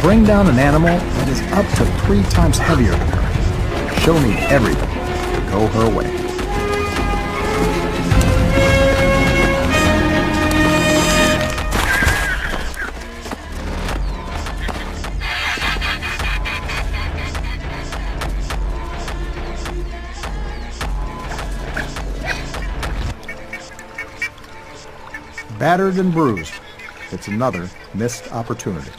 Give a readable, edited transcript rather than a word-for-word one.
bring down an animal that is up to 3 times heavier than her. She'll need everything to go her way. Battered and bruised, it's another missed opportunity.